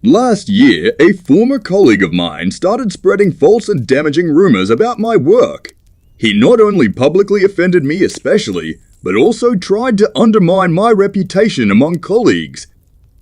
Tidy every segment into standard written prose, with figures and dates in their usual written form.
Last year, a former colleague of mine started spreading false and damaging rumors about my work. He not only publicly offended me especially, but also tried to undermine my reputation among colleagues.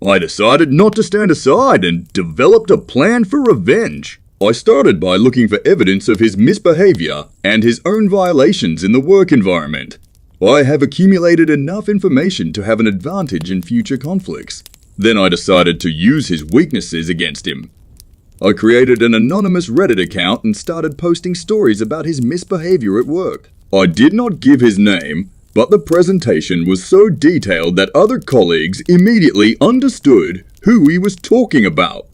I decided not to stand aside and developed a plan for revenge. I started by looking for evidence of his misbehavior and his own violations in the work environment. I have accumulated enough information to have an advantage in future conflicts. Then I decided to use his weaknesses against him. I created an anonymous Reddit account and started posting stories about his misbehavior at work. I did not give his name, but the presentation was so detailed that other colleagues immediately understood who he was talking about.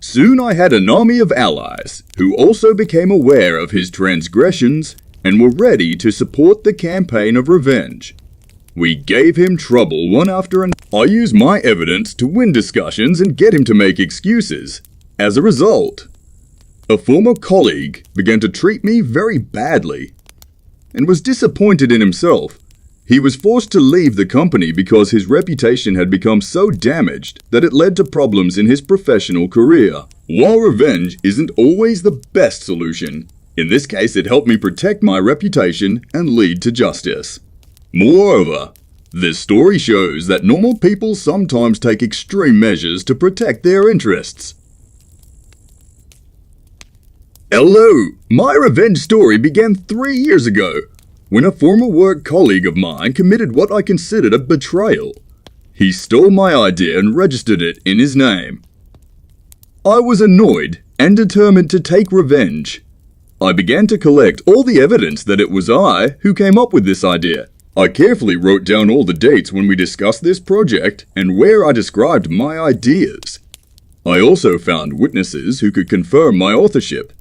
Soon I had an army of allies who also became aware of his transgressions and were ready to support the campaign of revenge. We gave him trouble one after another. I used my evidence to win discussions and get him to make excuses. As a result, a former colleague began to treat me very badly and was disappointed in himself. He was forced to leave the company because his reputation had become so damaged that it led to problems in his professional career. While revenge isn't always the best solution, in this case it helped me protect my reputation and lead to justice. Moreover, this story shows that normal people sometimes take extreme measures to protect their interests. Hello! My revenge story began 3 years ago, when a former work colleague of mine committed what I considered a betrayal. He stole my idea and registered it in his name. I was annoyed and determined to take revenge. I began to collect all the evidence that it was I who came up with this idea. I carefully wrote down all the dates when we discussed this project and where I described my ideas. I also found witnesses who could confirm my authorship.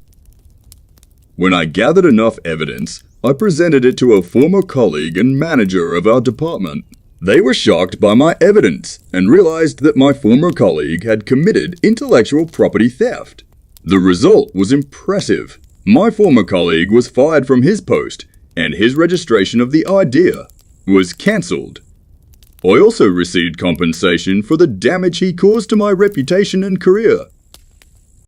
When I gathered enough evidence, I presented it to a former colleague and manager of our department. They were shocked by my evidence and realized that my former colleague had committed intellectual property theft. The result was impressive. My former colleague was fired from his post, and his registration of the idea was cancelled. I also received compensation for the damage he caused to my reputation and career.